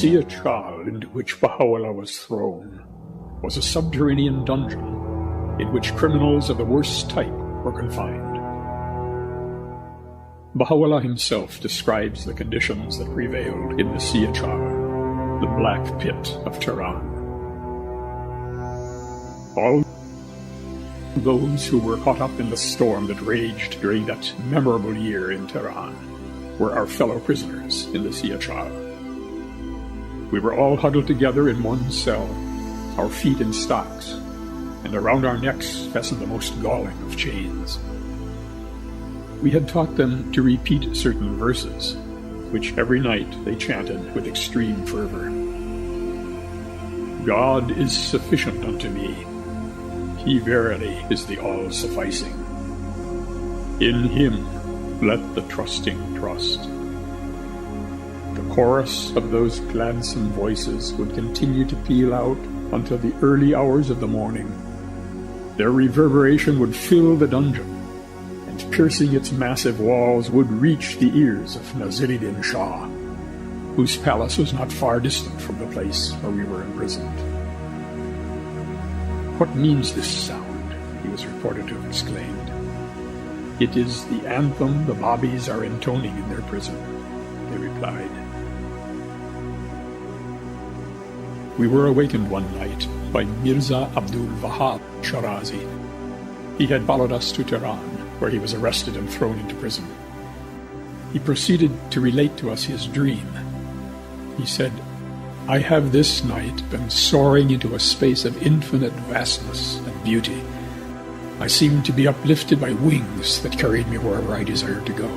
Siyah Chal, into which Baha'u'llah was thrown, was a subterranean dungeon in which criminals of the worst type were confined. Baha'u'llah himself describes the conditions that prevailed in the Siyah Chal, the black pit of Tehran. All those who were caught up in the storm that raged during that memorable year in Tehran were our fellow prisoners in the Siyah Chal. We were all huddled together in one cell, our feet in stocks, and around our necks fastened the most galling of chains. We had taught them to repeat certain verses, which every night they chanted with extreme fervor. God is sufficient unto me. He verily is the all-sufficing. In him let the trusting trust. The chorus of those gladsome voices would continue to peal out until the early hours of the morning. Their reverberation would fill the dungeon, and piercing its massive walls would reach the ears of Naziruddin Shah, whose palace was not far distant from the place where we were imprisoned. "What means this sound?" he was reported to have exclaimed. "It is the anthem the Babis are intoning in their prison," they replied. We were awakened one night by Mirza Abdul Wahab Shirazi. He had followed us to Tehran, where he was arrested and thrown into prison. He proceeded to relate to us his dream. He said, "I have this night been soaring into a space of infinite vastness and beauty. I seemed to be uplifted by wings that carried me wherever I desired to go.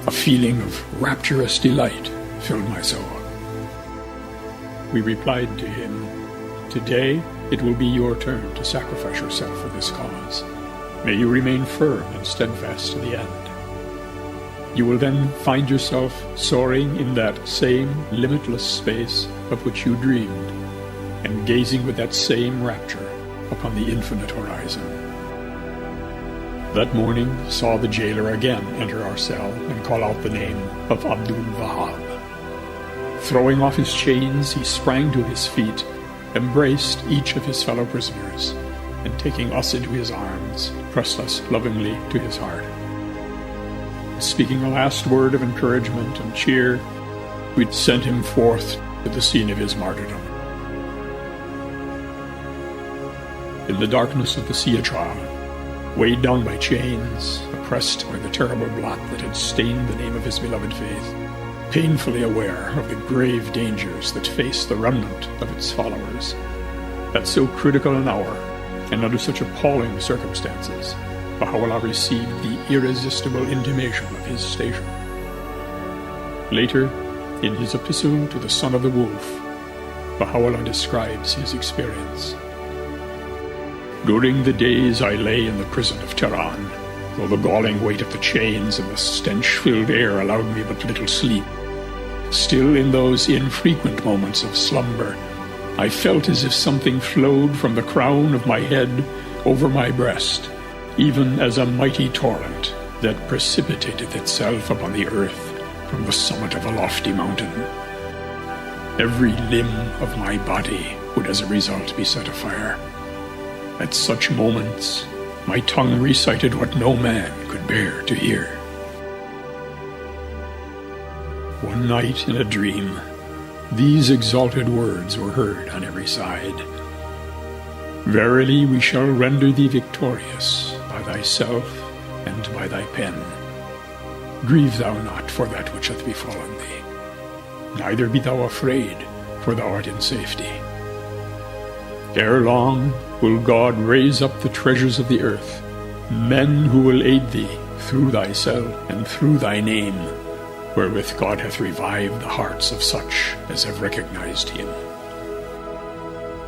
A feeling of rapturous delight filled my soul." We replied to him, "Today it will be your turn to sacrifice yourself for this cause. May you remain firm and steadfast to the end. You will then find yourself soaring in that same limitless space of which you dreamed, and gazing with that same rapture upon the infinite horizon." That morning saw the jailer again enter our cell and call out the name of Abdul Wahab. Throwing off his chains, he sprang to his feet, embraced each of his fellow prisoners, and taking us into his arms, pressed us lovingly to his heart. Speaking a last word of encouragement and cheer, we'd sent him forth to the scene of his martyrdom. In the darkness of the Siyah Chal, weighed down by chains, oppressed by the terrible blot that had stained the name of his beloved faith, painfully aware of the grave dangers that faced the remnant of its followers, at so critical an hour, and under such appalling circumstances, Baha'u'llah received the irresistible intimation of his station. Later, in his epistle to the Son of the Wolf, Baha'u'llah describes his experience. "During the days I lay in the prison of Tehran, though the galling weight of the chains and the stench-filled air allowed me but little sleep, still in those infrequent moments of slumber, I felt as if something flowed from the crown of my head over my breast, even as a mighty torrent that precipitated itself upon the earth from the summit of a lofty mountain. Every limb of my body would as a result be set afire. At such moments, my tongue recited what no man could bear to hear." One night in a dream, these exalted words were heard on every side. "Verily we shall render thee victorious by thyself and by thy pen. Grieve thou not for that which hath befallen thee, neither be thou afraid, for thou art in safety. Ere long will God raise up the treasures of the earth, men who will aid thee through thy cell and through thy name, wherewith God hath revived the hearts of such as have recognized him."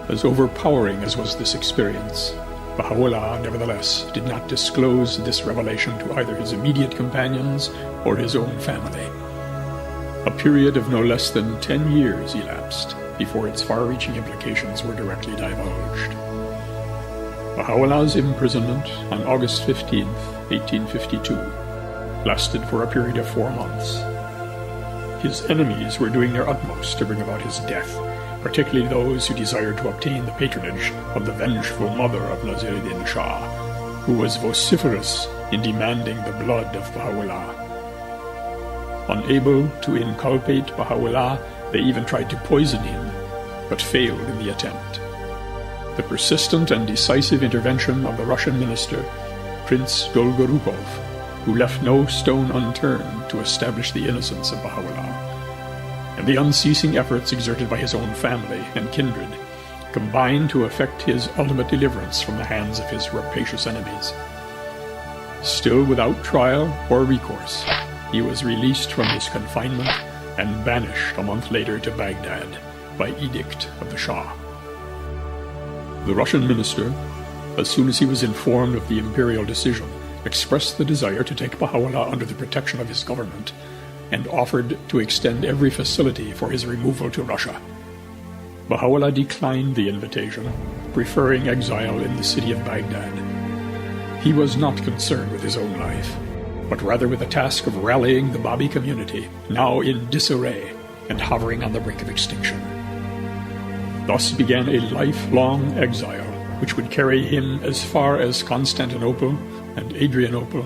As overpowering as was this experience, Baha'u'llah nevertheless did not disclose this revelation to either his immediate companions or his own family. A period of no less than 10 years elapsed before its far-reaching implications were directly divulged. Baha'u'llah's imprisonment on August 15, 1852, lasted for a period of 4 months. His enemies were doing their utmost to bring about his death, particularly those who desired to obtain the patronage of the vengeful mother of Nasiruddin Shah, who was vociferous in demanding the blood of Baha'u'llah. Unable to inculpate Baha'u'llah, they even tried to poison him, but failed in the attempt. The persistent and decisive intervention of the Russian minister, Prince Dolgorukov, who left no stone unturned to establish the innocence of Baha'u'llah, and the unceasing efforts exerted by his own family and kindred, combined to effect his ultimate deliverance from the hands of his rapacious enemies. Still without trial or recourse, he was released from his confinement and banished a month later to Baghdad by edict of the Shah. The Russian minister, as soon as he was informed of the imperial decision, expressed the desire to take Baha'u'llah under the protection of his government and offered to extend every facility for his removal to Russia. Baha'u'llah declined the invitation, preferring exile in the city of Baghdad. He was not concerned with his own life, but rather with the task of rallying the Babi community, now in disarray and hovering on the brink of extinction. Thus began a lifelong exile, which would carry him as far as Constantinople and Adrianople,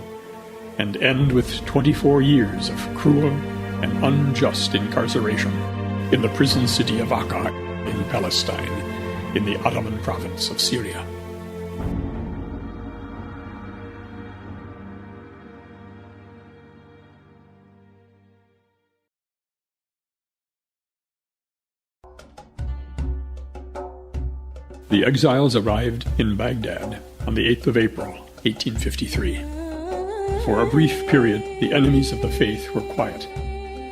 and end with 24 years of cruel and unjust incarceration in the prison city of Akka in Palestine, in the Ottoman province of Syria. The exiles arrived in Baghdad on the 8th of April, 1853. For a brief period, the enemies of the faith were quiet,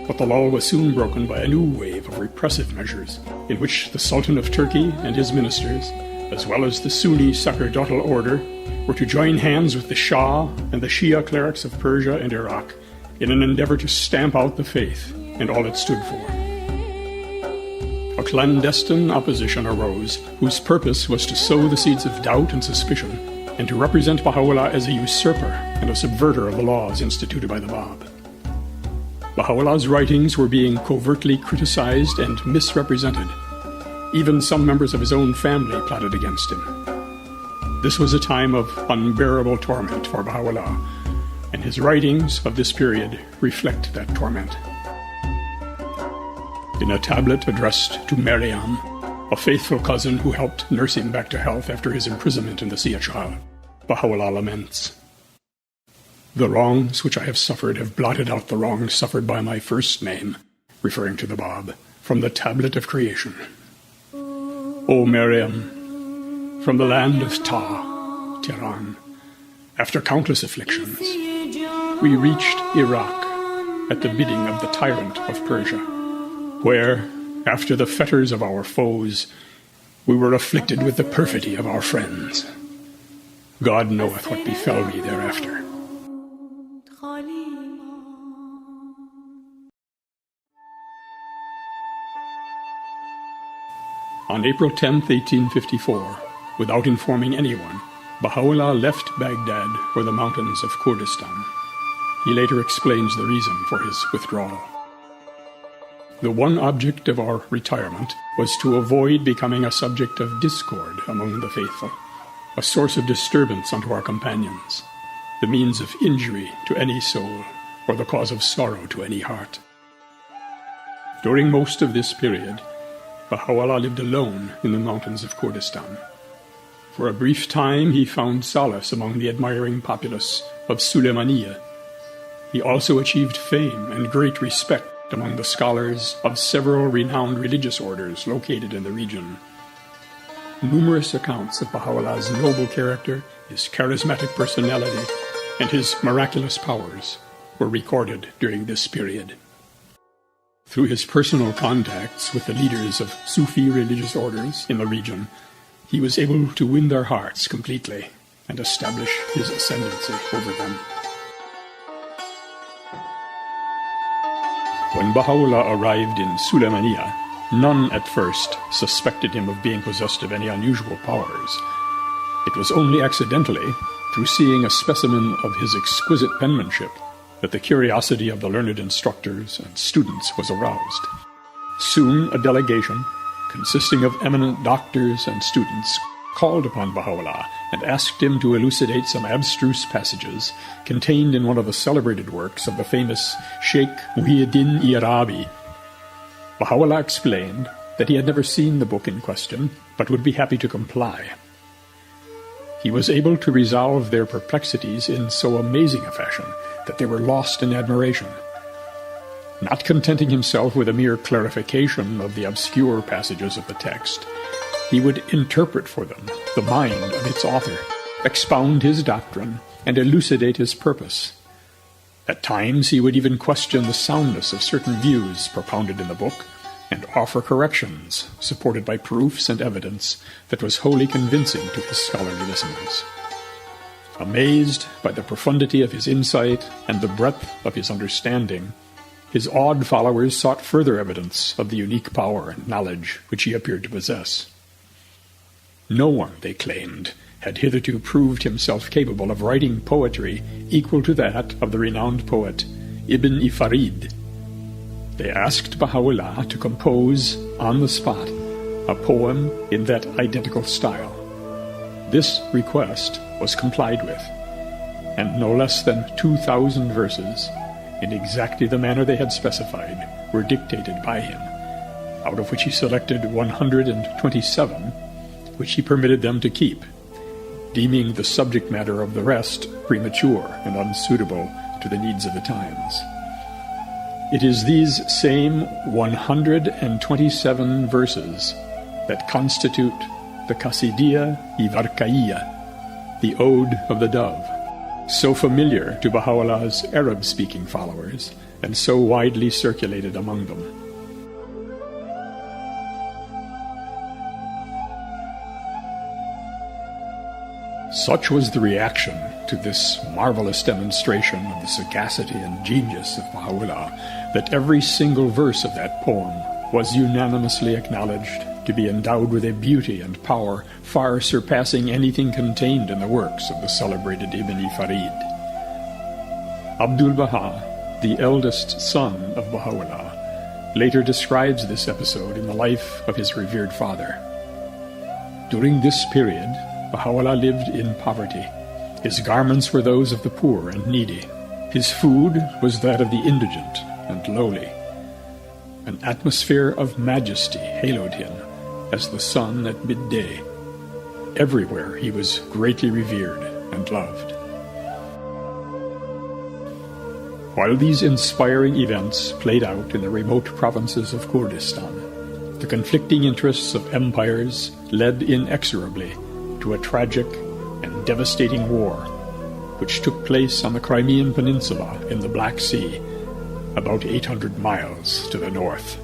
but the lull was soon broken by a new wave of repressive measures, in which the Sultan of Turkey and his ministers, as well as the Sunni sacerdotal order, were to join hands with the Shah and the Shia clerics of Persia and Iraq in an endeavor to stamp out the faith and all it stood for. A clandestine opposition arose, whose purpose was to sow the seeds of doubt and suspicion, and to represent Baha'u'llah as a usurper and a subverter of the laws instituted by the Bab. Baha'u'llah's writings were being covertly criticized and misrepresented. Even some members of his own family plotted against him. This was a time of unbearable torment for Baha'u'llah, and his writings of this period reflect that torment. In a tablet addressed to Maryam, a faithful cousin who helped nurse him back to health after his imprisonment in the Siyah Chal, Baha'u'llah laments, "The wrongs which I have suffered have blotted out the wrongs suffered by my first name," referring to the Bab, "from the tablet of creation. O Maryam, from the land of Ta, Tehran, after countless afflictions, we reached Iraq at the bidding of the tyrant of Persia, where, after the fetters of our foes, we were afflicted with the perfidy of our friends. God knoweth what befell me thereafter." On April 10, 1854, without informing anyone, Baha'u'llah left Baghdad for the mountains of Kurdistan. He later explains the reason for his withdrawal. The one object of our retirement was to avoid becoming a subject of discord among the faithful, a source of disturbance unto our companions, the means of injury to any soul, or the cause of sorrow to any heart. During most of this period, Baha'u'llah lived alone in the mountains of Kurdistan. For a brief time he found solace among the admiring populace of Suleymaniye. He also achieved fame and great respect among the scholars of several renowned religious orders located in the region. Numerous accounts of Baha'u'llah's noble character, his charismatic personality, and his miraculous powers were recorded during this period. Through his personal contacts with the leaders of Sufi religious orders in the region, he was able to win their hearts completely and establish his ascendancy over them. When Baha'u'llah arrived in Suleymaniye, none at first suspected him of being possessed of any unusual powers. It was only accidentally, through seeing a specimen of his exquisite penmanship, that the curiosity of the learned instructors and students was aroused. Soon a delegation, consisting of eminent doctors and students, called upon Baha'u'llah and asked him to elucidate some abstruse passages contained in one of the celebrated works of the famous Sheikh Muhyiddin Arabi. Baha'u'llah explained that he had never seen the book in question, but would be happy to comply. He was able to resolve their perplexities in so amazing a fashion that they were lost in admiration. Not contenting himself with a mere clarification of the obscure passages of the text, he would interpret for them the mind of its author, expound his doctrine, and elucidate his purpose. At times he would even question the soundness of certain views propounded in the book, and offer corrections supported by proofs and evidence that was wholly convincing to his scholarly listeners. Amazed by the profundity of his insight and the breadth of his understanding, his awed followers sought further evidence of the unique power and knowledge which he appeared to possess. No one, they claimed, had hitherto proved himself capable of writing poetry equal to that of the renowned poet Ibn Farid. They asked Baha'u'llah to compose, on the spot, a poem in that identical style. This request was complied with, and no less than 2,000 verses, in exactly the manner they had specified, were dictated by him, out of which he selected 127, which he permitted them to keep, deeming the subject matter of the rest premature and unsuitable to the needs of the times. It is these same 127 verses that constitute the Qasidiyya Ivarkaiya, the Ode of the Dove, so familiar to Baha'u'llah's Arab-speaking followers and so widely circulated among them. Such was the reaction to this marvelous demonstration of the sagacity and genius of Baha'u'llah that every single verse of that poem was unanimously acknowledged to be endowed with a beauty and power far surpassing anything contained in the works of the celebrated Ibn Farid. Abdul Baha, the eldest son of Baha'u'llah, later describes this episode in the life of his revered father. During this period, Baha'u'llah lived in poverty. His garments were those of the poor and needy. His food was that of the indigent and lowly. An atmosphere of majesty haloed him as the sun at midday. Everywhere he was greatly revered and loved. While these inspiring events played out in the remote provinces of Kurdistan, the conflicting interests of empires led inexorably to a tragic and devastating war, which took place on the Crimean Peninsula in the Black Sea, about 800 miles to the north.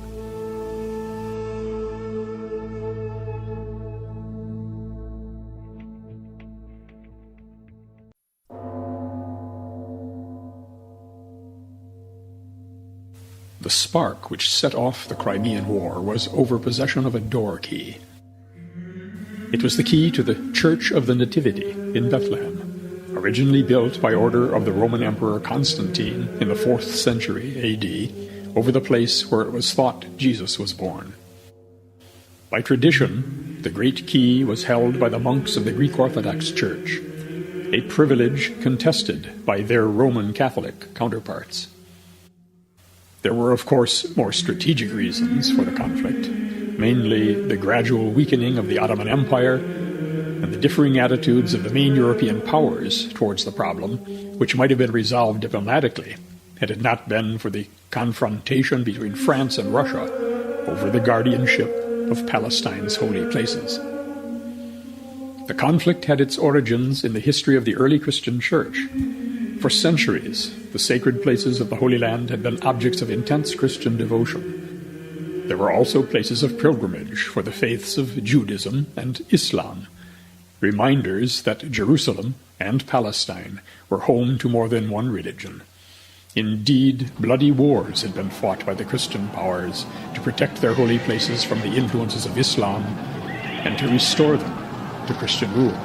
The spark which set off the Crimean War was over possession of a door key. It was the key to the Church of the Nativity in Bethlehem, originally built by order of the Roman Emperor Constantine in the 4th century A.D., over the place where it was thought Jesus was born. By tradition, the great key was held by the monks of the Greek Orthodox Church, a privilege contested by their Roman Catholic counterparts. There were, of course, more strategic reasons for the conflict, mainly the gradual weakening of the Ottoman Empire and the differing attitudes of the main European powers towards the problem, which might have been resolved diplomatically had it not been for the confrontation between France and Russia over the guardianship of Palestine's holy places. The conflict had its origins in the history of the early Christian Church. For centuries, the sacred places of the Holy Land had been objects of intense Christian devotion. There were also places of pilgrimage for the faiths of Judaism and Islam, reminders that Jerusalem and Palestine were home to more than one religion. Indeed, bloody wars had been fought by the Christian powers to protect their holy places from the influences of Islam and to restore them to Christian rule.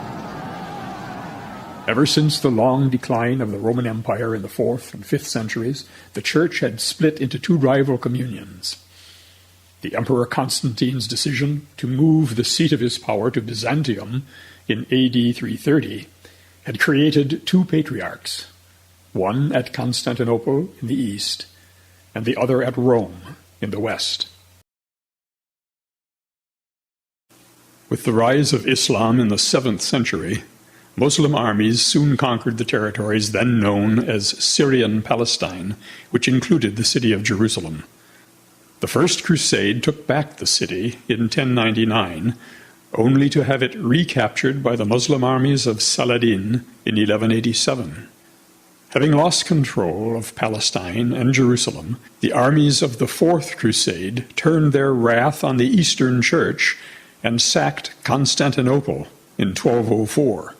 Ever since the long decline of the Roman Empire in the 4th and 5th centuries, the Church had split into two rival communions. The Emperor Constantine's decision to move the seat of his power to Byzantium in AD 330 had created two patriarchs, one at Constantinople in the east and the other at Rome in the west. With the rise of Islam in the 7th century, Muslim armies soon conquered the territories then known as Syrian Palestine, which included the city of Jerusalem. The First Crusade took back the city in 1099, only to have it recaptured by the Muslim armies of Saladin in 1187. Having lost control of Palestine and Jerusalem, the armies of the Fourth Crusade turned their wrath on the Eastern Church and sacked Constantinople in 1204.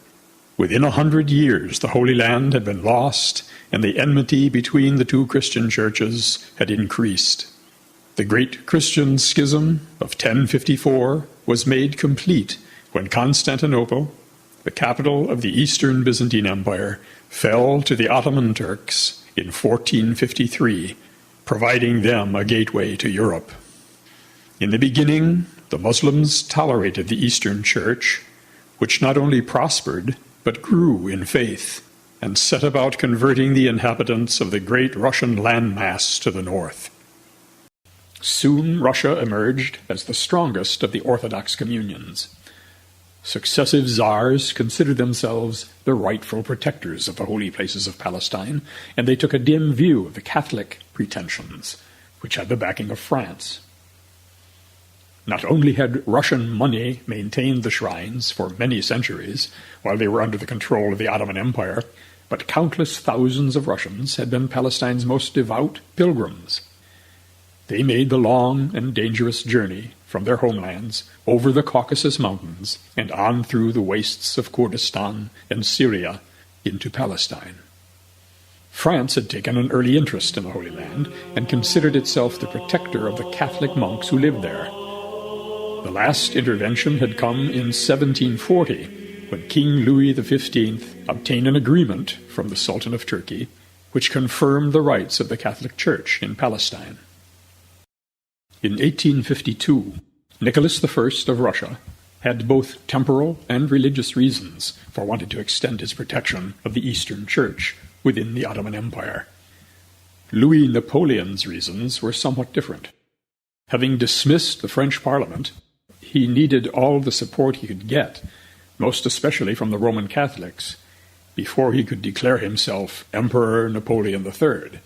Within 100 years, the Holy Land had been lost, and the enmity between the two Christian churches had increased. The great Christian schism of 1054 was made complete when Constantinople, the capital of the Eastern Byzantine Empire, fell to the Ottoman Turks in 1453, providing them a gateway to Europe. In the beginning, the Muslims tolerated the Eastern Church, which not only prospered, but grew in faith, and set about converting the inhabitants of the great Russian landmass to the north. Soon Russia emerged as the strongest of the Orthodox communions. Successive czars considered themselves the rightful protectors of the holy places of Palestine, and they took a dim view of the Catholic pretensions, which had the backing of France. Not only had Russian money maintained the shrines for many centuries while they were under the control of the Ottoman Empire, but countless thousands of Russians had been Palestine's most devout pilgrims. They made the long and dangerous journey from their homelands over the Caucasus Mountains and on through the wastes of Kurdistan and Syria into Palestine. France had taken an early interest in the Holy Land and considered itself the protector of the Catholic monks who lived there. The last intervention had come in 1740, when King Louis XV obtained an agreement from the Sultan of Turkey, which confirmed the rights of the Catholic Church in Palestine. In 1852, Nicholas I of Russia had both temporal and religious reasons for wanting to extend his protection of the Eastern Church within the Ottoman Empire. Louis Napoleon's reasons were somewhat different. Having dismissed the French Parliament, he needed all the support he could get, most especially from the Roman Catholics, before he could declare himself Emperor Napoleon III.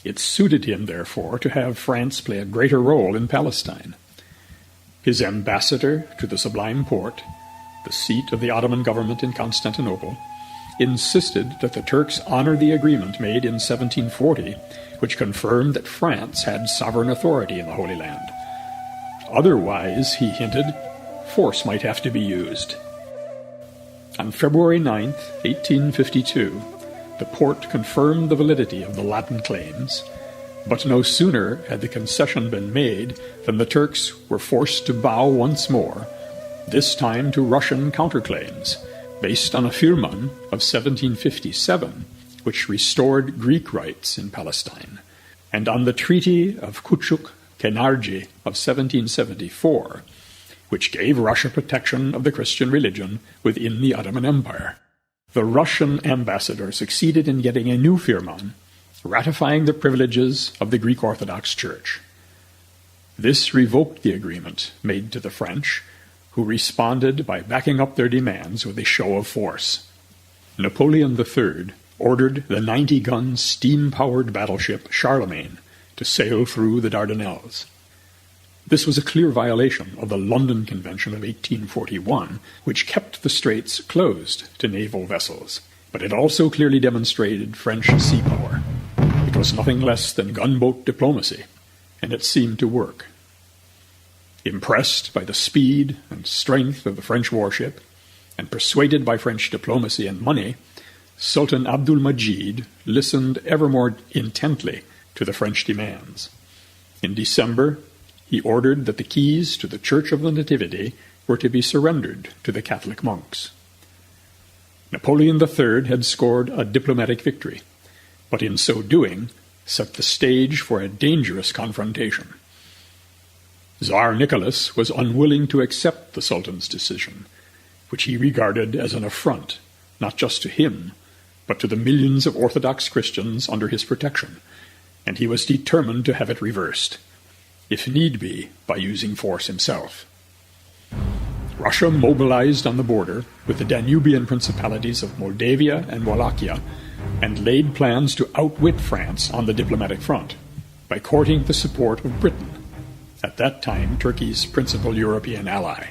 It suited him, therefore, to have France play a greater role in Palestine. His ambassador to the Sublime Porte, the seat of the Ottoman government in Constantinople, insisted that the Turks honor the agreement made in 1740, which confirmed that France had sovereign authority in the Holy Land. Otherwise, he hinted, force might have to be used. On February 9, 1852, the Porte confirmed the validity of the Latin claims, but no sooner had the concession been made than the Turks were forced to bow once more, this time to Russian counterclaims, based on a firman of 1757, which restored Greek rights in Palestine, and on the Treaty of Küçük-Kenarci of 1774, which gave Russia protection of the Christian religion within the Ottoman Empire. The Russian ambassador succeeded in getting a new firman, ratifying the privileges of the Greek Orthodox Church. This revoked the agreement made to the French, who responded by backing up their demands with a show of force. Napoleon III ordered the 90-gun steam-powered battleship Charlemagne to sail through the Dardanelles. This was a clear violation of the London Convention of 1841, which kept the straits closed to naval vessels, but it also clearly demonstrated French sea power. It was nothing less than gunboat diplomacy, and it seemed to work. Impressed by the speed and strength of the French warship, and persuaded by French diplomacy and money, Sultan Abdul-Majid listened ever more intently to the French demands. In December, he ordered that the keys to the Church of the Nativity were to be surrendered to the Catholic monks. Napoleon III had scored a diplomatic victory, but in so doing set the stage for a dangerous confrontation. Tsar Nicholas was unwilling to accept the Sultan's decision, which he regarded as an affront, not just to him, but to the millions of Orthodox Christians under his protection, and he was determined to have it reversed, if need be, by using force himself. Russia mobilized on the border with the Danubian principalities of Moldavia and Wallachia and laid plans to outwit France on the diplomatic front by courting the support of Britain, at that time Turkey's principal European ally.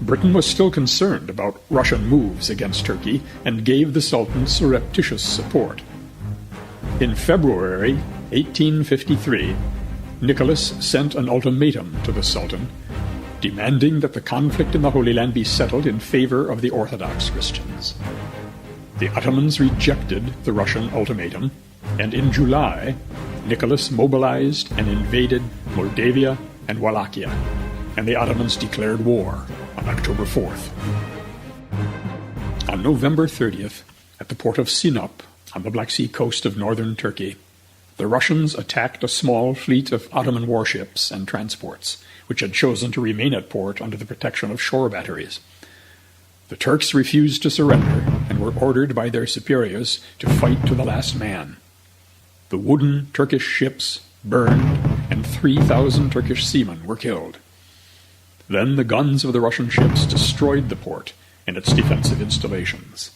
Britain was still concerned about Russian moves against Turkey and gave the Sultan surreptitious support. In February 1853, Nicholas sent an ultimatum to the Sultan, demanding that the conflict in the Holy Land be settled in favor of the Orthodox Christians. The Ottomans rejected the Russian ultimatum, and in July, Nicholas mobilized and invaded Moldavia and Wallachia, and the Ottomans declared war on October 4th. On November 30th, at the port of Sinop, on the Black Sea coast of northern Turkey, the Russians attacked a small fleet of Ottoman warships and transports, which had chosen to remain at port under the protection of shore batteries. The Turks refused to surrender and were ordered by their superiors to fight to the last man. The wooden Turkish ships burned, and 3,000 Turkish seamen were killed. Then the guns of the Russian ships destroyed the port and its defensive installations.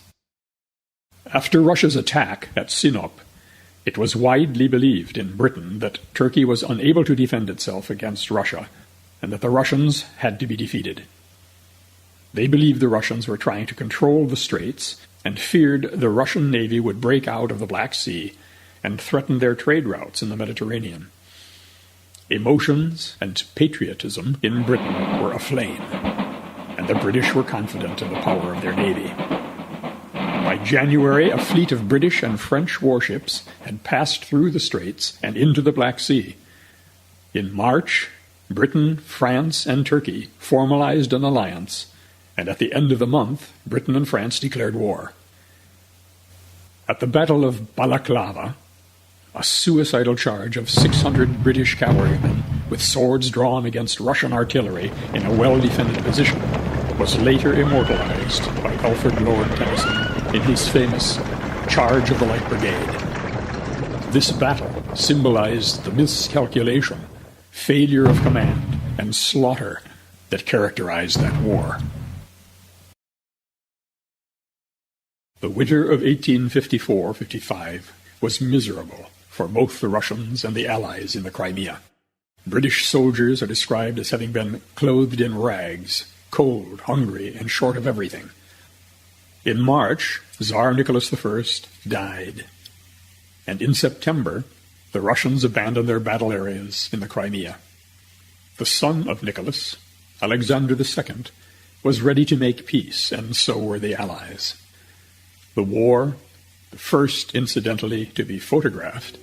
After Russia's attack at Sinop, it was widely believed in Britain that Turkey was unable to defend itself against Russia, and that the Russians had to be defeated. They believed the Russians were trying to control the straits and feared the Russian navy would break out of the Black Sea and threaten their trade routes in the Mediterranean. Emotions and patriotism in Britain were aflame, and the British were confident in the power of their navy. By January, a fleet of British and French warships had passed through the straits and into the Black Sea. In March, Britain, France, and Turkey formalized an alliance, and at the end of the month, Britain and France declared war. At the Battle of Balaclava, a suicidal charge of 600 British cavalrymen with swords drawn against Russian artillery in a well-defended position was later immortalized by Alfred Lord Tennyson in his famous Charge of the Light Brigade. This battle symbolized the miscalculation, failure of command, and slaughter that characterized that war. The winter of 1854-55 was miserable for both the Russians and the Allies in the Crimea. British soldiers are described as having been clothed in rags, cold, hungry, and short of everything. In March, Tsar Nicholas I died, and in September, the Russians abandoned their battle areas in the Crimea. The son of Nicholas, Alexander II, was ready to make peace, and so were the Allies. The war, the first, incidentally, to be photographed,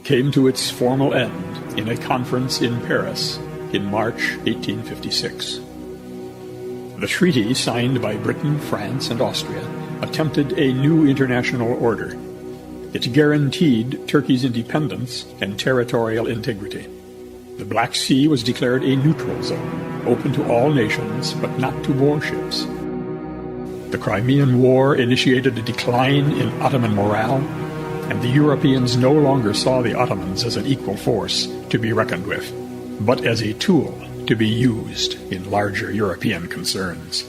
came to its formal end in a conference in Paris in March 1856. The treaty signed by Britain, France, and Austria attempted a new international order. It guaranteed Turkey's independence and territorial integrity. The Black Sea was declared a neutral zone, open to all nations, but not to warships. The Crimean War initiated a decline in Ottoman morale, and the Europeans no longer saw the Ottomans as an equal force to be reckoned with, but as a tool to be used in larger European concerns.